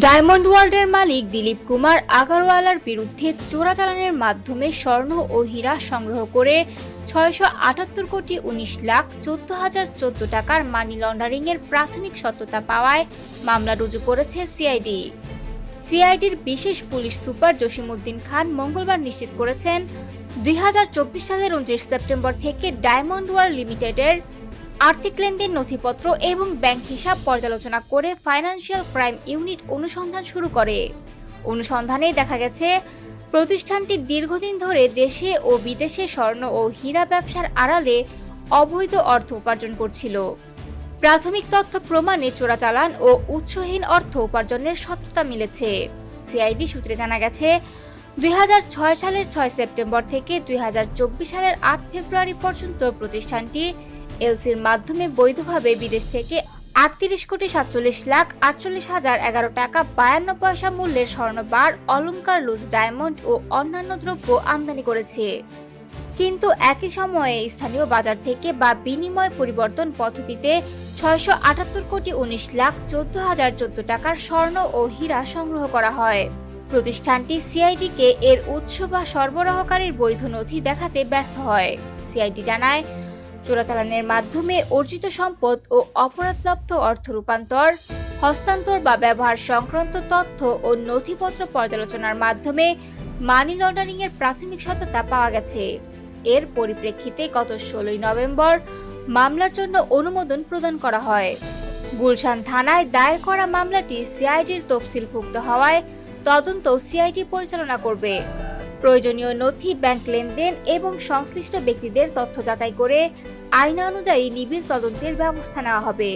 Diamond ওয়ার্ল্ডের মালিক দিলীপ কুমার আগারওয়ালার বিরুদ্ধে চোরাচালানের মাধ্যমে স্বর্ণ ও হীরা সংগ্রহ করে ৬৭৮ কোটি ১৯ লাখ ১৪,০১৪ টাকার মানি লন্ডারিংয়ের প্রাথমিক সত্যতা পাওয়ায় মামলা রুজু করেছে সিআইডি। সিআইডির বিশেষ পুলিশ সুপার জসিমউদ্দিন খান মঙ্গলবার নিশ্চিত করেছেন, ২০২৪ সালের ২৯ সেপ্টেম্বর থেকে ডায়মন্ড ওয়ার্ল্ড লিমিটেডের আর্থিক লেনদেন নথিপত্র এবং ব্যাংক হিসাব পর্যালোচনা করে ফাইন্যান্সিয়াল ক্রাইম ইউনিট অনুসন্ধান শুরু করে। অনুসন্ধানে দেখা গেছে, প্রতিষ্ঠানটি দীর্ঘদিন ধরে দেশে ও বিদেশে স্বর্ণ ও হীরা ব্যবসার আড়ালে অবৈধ অর্থ উপার্জন করছিল। প্রাথমিক তথ্য প্রমাণে চোরাচালান ও উৎসহীন অর্থ উপার্জনের সত্যতা মিলেছে। সিআইডি সূত্রে জানা গেছে, ২০০৬ সালের ৬ সেপ্টেম্বর থেকে ২০২৪ সালের ৮ ফেব্রুয়ারি পর্যন্ত প্রতিষ্ঠানটি এলসির মাধ্যমে বৈধভাবে বিদেশ থেকে ৩৮,৪৭,৪৮,০১১ টাকা ৫২ পয়সা মূল্যের স্বর্ণবার, অলংকার, লুজ ডায়মন্ড ও অন্যান্য দ্রব্য আমদানি করেছে। কিন্তু একই সময়ে স্থানীয় বাজার থেকে বা বিনিময় পরিবর্তন পদ্ধতিতে ৬৭৮ কোটি ১৯ লাখ ১৪,০১৪ টাকার স্বর্ণ ও হীরা সংগ্রহ করা হয়। প্রতিষ্ঠানটি সিআইডিকে এর উৎস বা সরবরাহকারীর বৈধ নথি দেখাতে ব্যর্থ হয়। সিআইডি জানায়, চোরাচালানের মাধ্যমে অর্জিত সম্পদ ও অপরাধলব্ধ অর্থ রূপান্তর, হস্তান্তর বা ব্যবহার সংক্রান্ত তথ্য ও নথিপত্র পর্যালোচনার মাধ্যমে মানি লন্ডারিংয়ের প্রাথমিক সত্যতা পাওয়া গেছে। এর পরিপ্রেক্ষিতে গত ১৬ নভেম্বর মামলার জন্য অনুমোদন প্রদান করা হয়। গুলশান থানায় দায়ের করা মামলাটি সিআইডির তফসিলভুক্ত হওয়ায় তদন্ত সিআইডি পরিচালনা করবে। প্রয়োজনীয় নথি, ব্যাংক লেনদেন এবং সংশ্লিষ্ট ব্যক্তিদের তথ্য যাচাই করে আইনানুযায়ী নিবিড় তদন্তের ব্যবস্থা নেওয়া হবে।